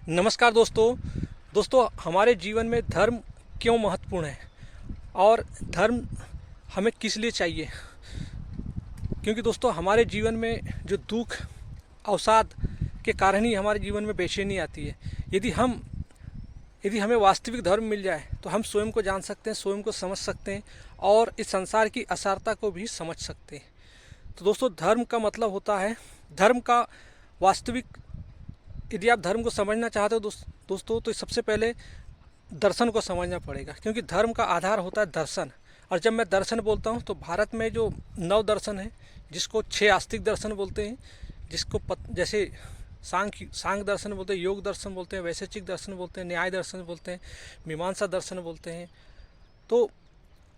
नमस्कार दोस्तों हमारे जीवन में धर्म क्यों महत्वपूर्ण है और धर्म हमें किस लिए चाहिए। क्योंकि दोस्तों हमारे जीवन में जो दुख अवसाद के कारण ही हमारे जीवन में बेचैनी आती है। यदि हमें वास्तविक धर्म मिल जाए तो हम स्वयं को जान सकते हैं, स्वयं को समझ सकते हैं और इस संसार की असारता को भी समझ सकते हैं। तो दोस्तों धर्म का मतलब होता है, धर्म का वास्तविक, यदि आप धर्म को समझना चाहते हो दोस्तों तो सबसे पहले दर्शन को समझना पड़ेगा। क्योंकि धर्म का आधार होता है दर्शन। और जब मैं दर्शन बोलता हूँ तो भारत में जो 9 दर्शन है, जिसको 6 आस्तिक दर्शन बोलते हैं, जिसको जैसे सांख्य दर्शन बोलते हैं, योग दर्शन बोलते हैं, वैशेषिक दर्शन बोलते हैं, न्याय दर्शन बोलते हैं, मीमांसा दर्शन बोलते हैं, तो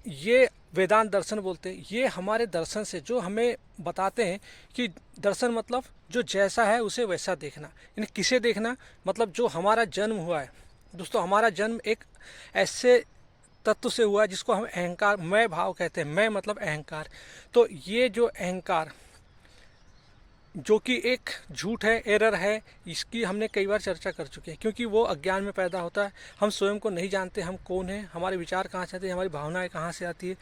ये वेदांत दर्शन बोलते हैं। ये हमारे दर्शन से जो हमें बताते हैं कि दर्शन मतलब जो जैसा है उसे वैसा देखना। यानी किसे देखना, मतलब जो हमारा जन्म हुआ है दोस्तों, हमारा जन्म एक ऐसे तत्व से हुआ है जिसको हम अहंकार, मैं भाव कहते हैं। मैं मतलब अहंकार। तो ये जो अहंकार जो कि एक झूठ है, एरर है, इसकी हमने कई बार चर्चा कर चुके हैं। क्योंकि वो अज्ञान में पैदा होता है। हम स्वयं को नहीं जानते हम कौन हैं, हमारे विचार कहाँ से आते हैं, हमारी भावनाएं कहाँ से आती है,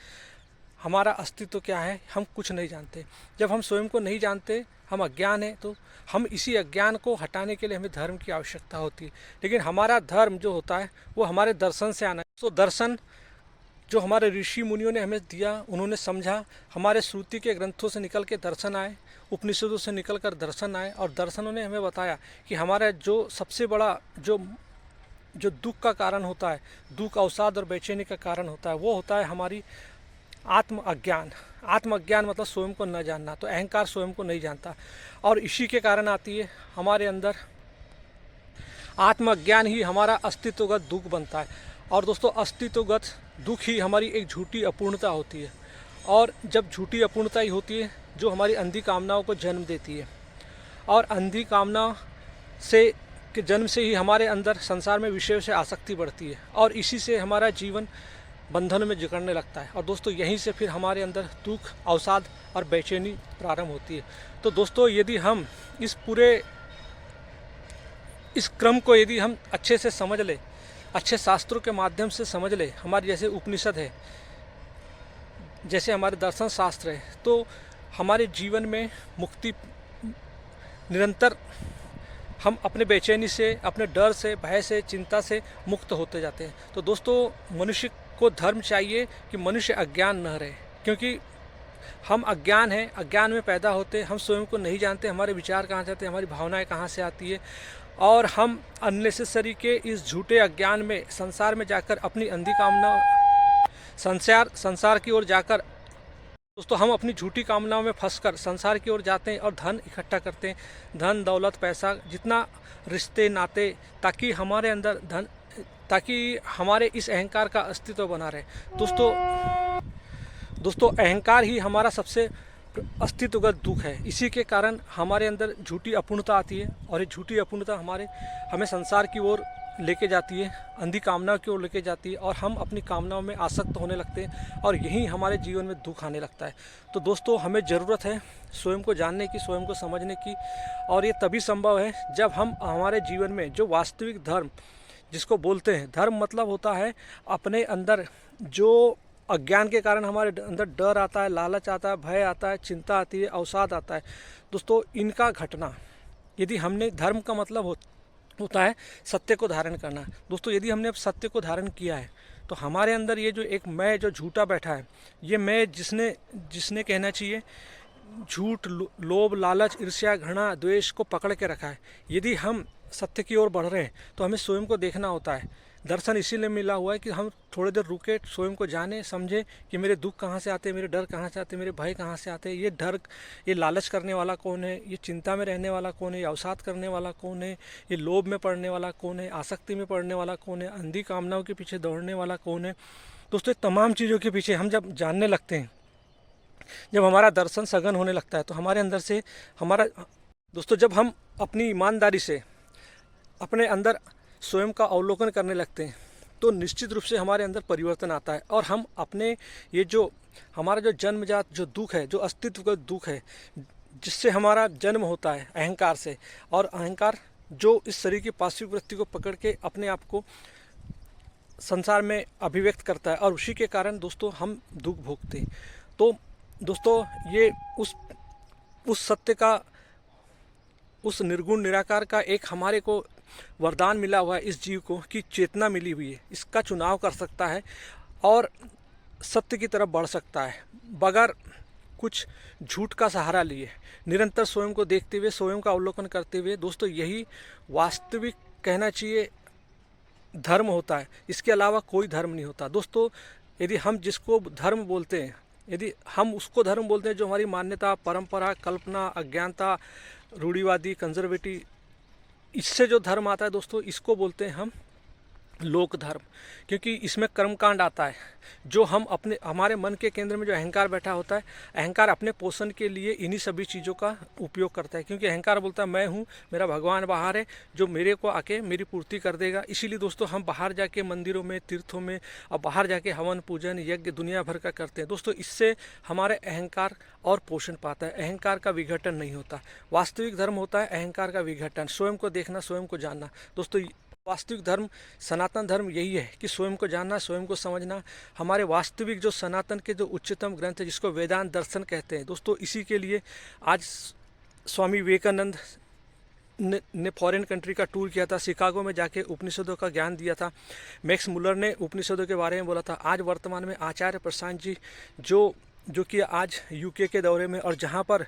हमारा अस्तित्व क्या है, हम कुछ नहीं जानते। जब हम स्वयं को नहीं जानते, हम अज्ञान है, तो हम इसी अज्ञान को हटाने के लिए हमें धर्म की आवश्यकता होती है। लेकिन हमारा धर्म जो होता है वो हमारे दर्शन से आना है। तो दर्शन जो हमारे ऋषि मुनियों ने हमें दिया, उन्होंने समझा, हमारे श्रुति के ग्रंथों से निकल के दर्शन आए, उपनिषदों से निकल कर दर्शन आए, और दर्शनों ने हमें बताया कि हमारा जो सबसे बड़ा जो दुख का कारण होता है, दुख अवसाद और बेचैनी का कारण होता है, वो होता है हमारी आत्म अज्ञान। आत्म अज्ञान मतलब स्वयं को न जानना। तो अहंकार स्वयं को नहीं जानता और इसी के कारण आती है हमारे अंदर आत्म अज्ञान ही हमारा अस्तित्वगत दुख बनता है। और दोस्तों अस्तित्वगत दुख ही हमारी एक झूठी अपूर्णता होती है। और जब झूठी अपूर्णता ही होती है जो हमारी अंधी कामनाओं को जन्म देती है, और अंधी कामना से के जन्म से ही हमारे अंदर संसार में विषयों से आसक्ति बढ़ती है, और इसी से हमारा जीवन बंधन में जकड़ने लगता है। और दोस्तों यहीं से फिर हमारे अंदर दुख अवसाद और बेचैनी प्रारंभ होती है। तो दोस्तों यदि हम इस क्रम को यदि हम अच्छे से समझ ले, अच्छे शास्त्रों के माध्यम से समझ ले, हमारे जैसे उपनिषद है, जैसे हमारे दर्शन शास्त्र है, तो हमारे जीवन में मुक्ति निरंतर, हम अपने बेचैनी से, अपने डर से, भय से, चिंता से मुक्त होते जाते हैं। तो दोस्तों मनुष्य को धर्म चाहिए कि मनुष्य अज्ञान न रहे। क्योंकि हम अज्ञान हैं, अज्ञान में पैदा होते, हम स्वयं को नहीं जानते, हमारे विचार कहाँ से आते हैं, हमारी भावनाएं कहाँ से आती है, और हम अननेसेसरी के इस झूठे अज्ञान में संसार में जाकर अपनी अंधी कामना संसार की ओर जाकर दोस्तों हम अपनी झूठी कामनाओं में फंसकर संसार की ओर जाते हैं और धन इकट्ठा करते हैं, धन दौलत पैसा, जितना रिश्ते नाते, ताकि हमारे अंदर ताकि हमारे इस अहंकार का अस्तित्व बना रहे। दोस्तों अहंकार ही हमारा सबसे अस्तित्वगत दुख है। इसी के कारण हमारे अंदर झूठी अपूर्णता आती है, और ये झूठी अपूर्णता हमें संसार की ओर लेके जाती है, अंधी कामनाओं की ओर लेके जाती है, और हम अपनी कामनाओं में आसक्त होने लगते हैं, और यही हमारे जीवन में दुख आने लगता है। तो दोस्तों हमें ज़रूरत है स्वयं को जानने की, स्वयं को समझने की, और ये तभी संभव है जब हम हमारे जीवन में जो वास्तविक धर्म जिसको बोलते हैं, धर्म मतलब होता है अपने अंदर जो अज्ञान के कारण हमारे अंदर डर आता है, लालच आता है, भय आता है, चिंता आती है, अवसाद आता है, दोस्तों इनका घटना, यदि हमने, धर्म का मतलब होता है सत्य को धारण करना। दोस्तों यदि हमने अब सत्य को धारण किया है तो हमारे अंदर ये जो एक मैं जो झूठा बैठा है, ये मैं जिसने कहना चाहिए झूठ, लोभ, लालच, ईर्ष्या, घृणा, द्वेष को पकड़ के रखा है, यदि हम सत्य की ओर बढ़ रहे हैं तो हमें स्वयं को देखना होता है। दर्शन इसीलिए मिला हुआ है कि हम थोड़ी देर रुके, स्वयं को जाने, समझे कि मेरे दुख कहाँ से आते हैं, मेरे डर कहाँ से आते हैं, मेरे भय कहाँ से आते हैं, ये डर, ये लालच करने वाला कौन है, ये चिंता में रहने वाला कौन है, ये अवसाद करने वाला कौन है, ये लोभ में पड़ने वाला कौन है, आसक्ति में पड़ने वाला कौन है, अंधी कामनाओं के पीछे दौड़ने वाला कौन है। दोस्तों तमाम चीज़ों के पीछे हम जब जानने लगते हैं, जब हमारा दर्शन सघन होने लगता है, तो हमारे अंदर से दोस्तों जब हम अपनी ईमानदारी से अपने अंदर स्वयं का अवलोकन करने लगते हैं तो निश्चित रूप से हमारे अंदर परिवर्तन आता है, और हम अपने ये जो हमारा जो जन्मजात जो दुख है, जो अस्तित्व का दुख है, जिससे हमारा जन्म होता है अहंकार से, और अहंकार जो इस शरीर की पार्श्विक वृत्ति को पकड़ के अपने आप को संसार में अभिव्यक्त करता है, और उसी के कारण दोस्तों हम दुख भोगते हैं। तो दोस्तों ये उस सत्य का, उस निर्गुण निराकार का एक हमारे को वरदान मिला हुआ है इस जीव को, कि चेतना मिली हुई है, इसका चुनाव कर सकता है और सत्य की तरफ बढ़ सकता है बगैर कुछ झूठ का सहारा लिए, निरंतर स्वयं को देखते हुए, स्वयं का अवलोकन करते हुए। दोस्तों यही वास्तविक कहना चाहिए धर्म होता है, इसके अलावा कोई धर्म नहीं होता। दोस्तों यदि हम जिसको धर्म बोलते हैं, यदि हम उसको धर्म बोलते हैं जो हमारी मान्यता, परंपरा, कल्पना, अज्ञानता, रूढ़िवादी, कंजर्वेटिव, इससे जो धर्म आता है दोस्तों, इसको बोलते हैं हम लोक धर्म, क्योंकि इसमें कर्मकांड आता है। जो हम अपने, हमारे मन के केंद्र में जो अहंकार बैठा होता है, अहंकार अपने पोषण के लिए इन्हीं सभी चीज़ों का उपयोग करता है, क्योंकि अहंकार बोलता है मैं हूँ, मेरा भगवान बाहर है जो मेरे को आके मेरी पूर्ति कर देगा। इसीलिए दोस्तों हम बाहर जाके मंदिरों में, तीर्थों में, और बाहर जाके हवन पूजन यज्ञ दुनिया भर का करते हैं। दोस्तों इससे हमारे अहंकार और पोषण पाता है, अहंकार का विघटन नहीं होता। वास्तविक धर्म होता है अहंकार का विघटन, स्वयं को देखना, स्वयं को जानना। दोस्तों वास्तविक धर्म, सनातन धर्म यही है कि स्वयं को जानना, स्वयं को समझना। हमारे वास्तविक जो सनातन के जो उच्चतम ग्रंथ है, जिसको वेदांत दर्शन कहते हैं दोस्तों, इसी के लिए आज स्वामी विवेकानंद ने फॉरेन कंट्री का टूर किया था, शिकागो में जाके उपनिषदों का ज्ञान दिया था। मैक्स मुलर ने उपनिषदों के बारे में बोला था। आज वर्तमान में आचार्य प्रशांत जी जो कि आज यूके के दौरे में, और जहाँ पर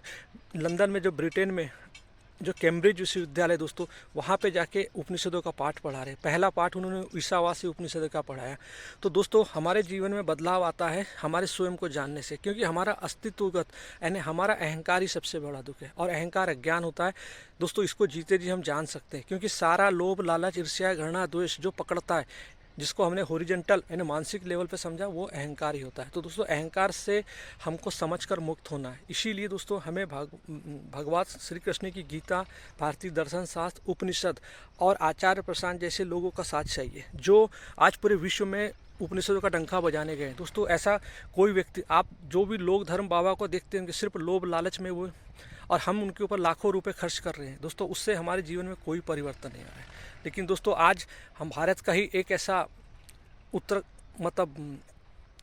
लंदन में, जो ब्रिटेन में, जो कैम्ब्रिज विश्वविद्यालय दोस्तों, वहाँ पे जाके उपनिषदों का पाठ पढ़ा रहे। पहला पाठ उन्होंने ईसावासी उपनिषद का पढ़ाया। तो दोस्तों हमारे जीवन में बदलाव आता है हमारे स्वयं को जानने से, क्योंकि हमारा अस्तित्वगत यानी हमारा अहंकार ही सबसे बड़ा दुख है, और अहंकार अज्ञान होता है दोस्तों। इसको जीते जी हम जान सकते हैं, क्योंकि सारा लोभ, लालच, ईर्ष्या, घृणा, द्वेष जो पकड़ता है, जिसको हमने हॉरिजॉन्टल यानी मानसिक लेवल पे समझा, वो अहंकार ही होता है। तो दोस्तों अहंकार से हमको समझकर मुक्त होना है। इसीलिए दोस्तों हमें भगवान श्री कृष्ण की गीता, भारतीय दर्शन शास्त्र, उपनिषद और आचार्य प्रशांत जैसे लोगों का साथ चाहिए, जो आज पूरे विश्व में उपनिषदों का डंका बजाने गए। दोस्तों ऐसा कोई व्यक्ति, आप जो भी लोग धर्म बाबा को देखते हैं, सिर्फ लोभ लालच में वो, और हम उनके ऊपर लाखों रुपए खर्च कर रहे हैं दोस्तों, उससे हमारे जीवन में कोई परिवर्तन नहीं आया है। लेकिन दोस्तों आज हम भारत का ही एक ऐसा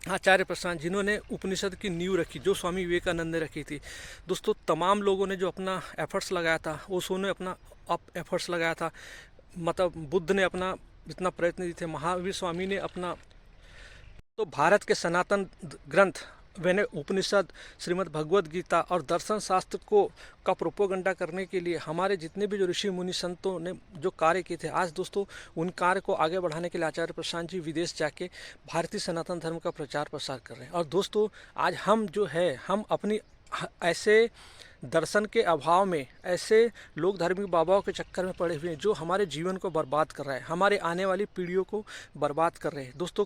आचार्य प्रशांत, जिन्होंने उपनिषद की नींव रखी, जो स्वामी विवेकानंद ने रखी थी दोस्तों, तमाम लोगों ने जो अपना एफर्ट्स लगाया था, ओशो ने अपना एफर्ट्स लगाया था, बुद्ध ने अपना इतना प्रयत्न दिए थे, महावीर स्वामी ने अपना। तो भारत के सनातन ग्रंथ मैंने उपनिषद, श्रीमद् भगवद गीता और दर्शन शास्त्र का प्रोपोगंडा करने के लिए हमारे जितने भी जो ऋषि मुनि संतों ने जो कार्य किए थे, आज दोस्तों उन कार्य को आगे बढ़ाने के लिए आचार्य प्रशांत जी विदेश जाके भारतीय सनातन धर्म का प्रचार प्रसार कर रहे हैं। और दोस्तों आज हम जो है, हम अपनी ऐसे दर्शन के अभाव में, ऐसे लोक धार्मिक बाबाओं के चक्कर में पड़े हुए हैं, जो हमारे जीवन को बर्बाद कर रहा है, हमारे आने वाली पीढ़ियों को बर्बाद कर रहे हैं। दोस्तों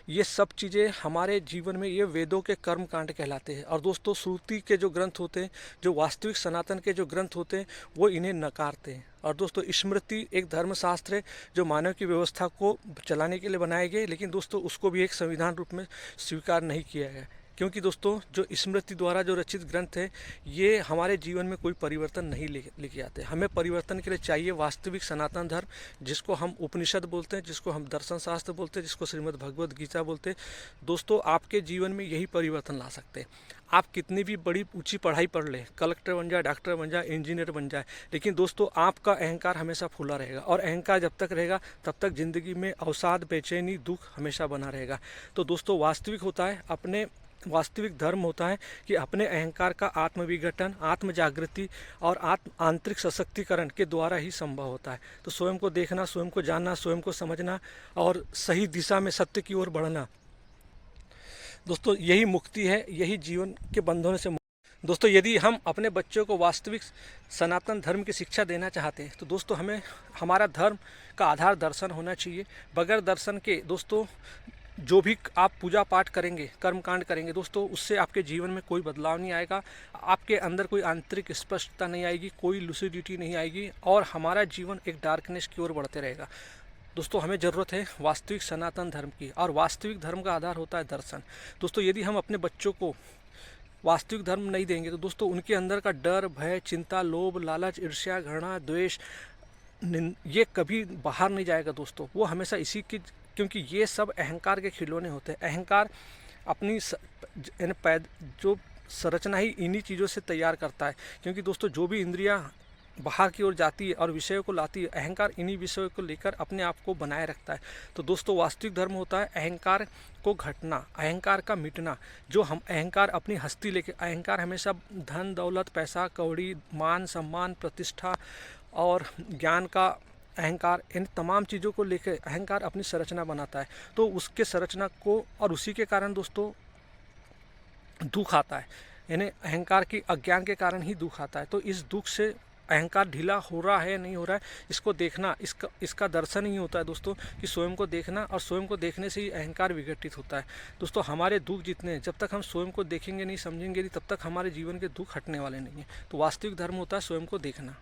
ये सब चीज़ें हमारे जीवन में, ये वेदों के कर्म कांड कहलाते हैं। और दोस्तों श्रुति के जो ग्रंथ होते हैं, जो वास्तविक सनातन के जो ग्रंथ होते हैं, वो इन्हें नकारते हैं। और दोस्तों स्मृति एक धर्मशास्त्र है जो मानव की व्यवस्था को चलाने के लिए बनाए गए, लेकिन दोस्तों उसको भी एक संविधान रूप में स्वीकार नहीं किया गया, क्योंकि दोस्तों जो स्मृति द्वारा जो रचित ग्रंथ है, ये हमारे जीवन में कोई परिवर्तन नहीं लेके आते। हमें परिवर्तन के लिए चाहिए वास्तविक सनातन धर्म, जिसको हम उपनिषद बोलते हैं, जिसको हम दर्शन शास्त्र बोलते हैं, जिसको श्रीमद् भगवद गीता बोलते हैं। दोस्तों आपके जीवन में यही परिवर्तन ला सकते हैं। आप कितनी भी बड़ी ऊंची पढ़ाई पढ़ लें, कलेक्टर बन जाए, डॉक्टर बन जाए, इंजीनियर बन जाए, लेकिन दोस्तों आपका अहंकार हमेशा फूला रहेगा, और अहंकार जब तक रहेगा तब तक जिंदगी में अवसाद, बेचैनी, दुख हमेशा बना रहेगा। तो दोस्तों वास्तविक धर्म होता है कि अपने अहंकार का आत्मविघटन, आत्म जागृति और आंतरिक सशक्तिकरण के द्वारा ही संभव होता है। तो स्वयं को देखना, स्वयं को जानना, स्वयं को समझना और सही दिशा में सत्य की ओर बढ़ना, दोस्तों यही मुक्ति है, यही जीवन के बंधनों से। दोस्तों यदि हम अपने बच्चों को वास्तविक सनातन धर्म की शिक्षा देना चाहते हैं, तो दोस्तों हमारा धर्म का आधार दर्शन होना चाहिए। बगैर दर्शन के दोस्तों जो भी आप पूजा पाठ करेंगे, कर्मकांड करेंगे दोस्तों, उससे आपके जीवन में कोई बदलाव नहीं आएगा, आपके अंदर कोई आंतरिक स्पष्टता नहीं आएगी, कोई लुसिडिटी नहीं आएगी, और हमारा जीवन एक डार्कनेस की ओर बढ़ते रहेगा। दोस्तों हमें ज़रूरत है वास्तविक सनातन धर्म की, और वास्तविक धर्म का आधार होता है दर्शन। दोस्तों यदि हम अपने बच्चों को वास्तविक धर्म नहीं देंगे, तो दोस्तों उनके अंदर का डर, भय, चिंता, लोभ, लालच, ईर्ष्या, घृणा, द्वेष ये कभी बाहर नहीं जाएगा दोस्तों, वो हमेशा इसी की, क्योंकि ये सब अहंकार के खिलौने होते हैं। अहंकार अपनी जो संरचना ही इन्हीं चीज़ों से तैयार करता है। क्योंकि दोस्तों जो भी इंद्रियां बाहर की ओर जाती है और विषयों को लाती है, अहंकार इन्हीं विषयों को लेकर अपने आप को बनाए रखता है। तो दोस्तों वास्तविक धर्म होता है अहंकार को घटना, अहंकार का मिटना। जो हम अहंकार अपनी हस्ती लेके, अहंकार हमेशा धन दौलत पैसा कौड़ी मान सम्मान प्रतिष्ठा और ज्ञान का अहंकार, इन तमाम चीज़ों को लेकर अहंकार अपनी संरचना बनाता है। तो उसके संरचना को, और उसी के कारण दोस्तों दुख आता है, यानी अहंकार की अज्ञान के कारण ही दुख आता है। तो इस दुख से अहंकार ढीला हो रहा है नहीं हो रहा है, इसको देखना, इसका दर्शन ही होता है दोस्तों, कि स्वयं को देखना, और स्वयं को देखने से ही अहंकार विघटित होता है। दोस्तों हमारे दुख जितने हैं, जब तक हम स्वयं को देखेंगे नहीं समझेंगे नहीं, तब तक हमारे जीवन के दुख हटने वाले नहीं हैं। तो वास्तविक धर्म होता है स्वयं को देखना।